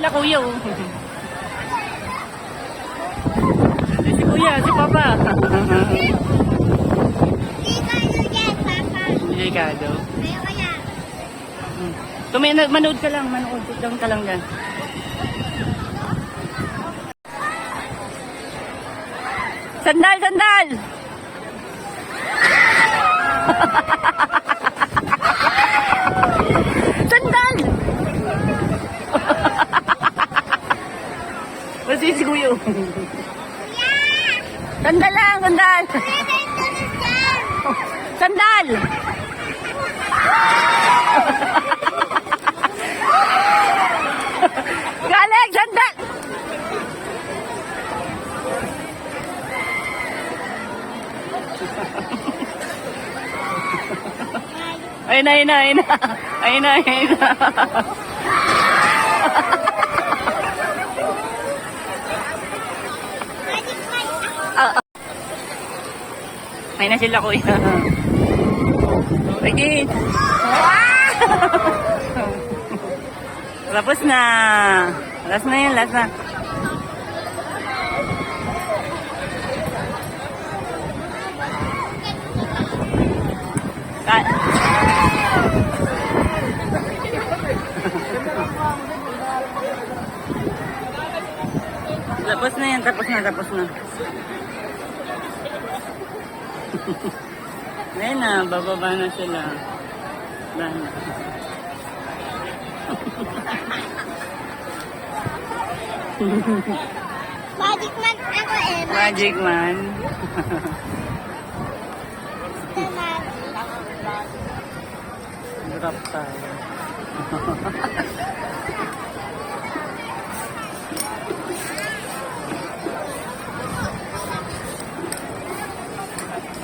sila kuya oh. Si kuya, si papa. Delikado. Manood ka lang, manood ka lang dyan. Sandal, sandal! Sandal! Masisiguyo. Sandal lang, sandal! Sandal! Galing, sandal! Ayun na, ayun na, ayun na. Ayun na, ayun na. Ayun na sila kuya. Sige. Tapos na. Last na yun, last na. Tapos na yan, tapos na, tapos na. Ayun na, bababa na sila. Dahil. Magic man ako eh. Magic man. Drop tayo.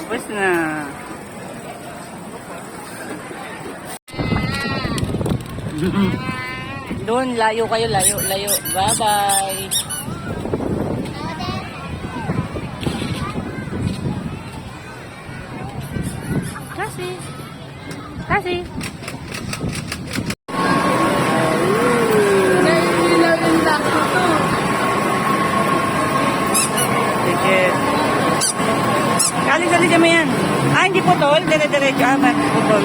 Tapos na. Doon, layo kayo, layo, layo. Bye-bye. Kasi. Kasi. Ticket. Kali-kali kami yan. Ah, hindi putol. Dire-diretso. Ah, ba't putol?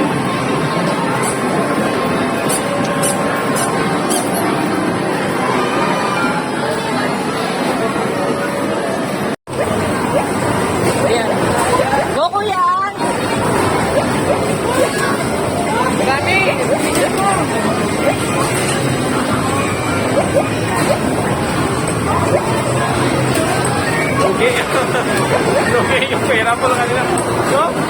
Ayan. Go, kuya! Gani! Okay. Okay, yung pera pala kanila. Go!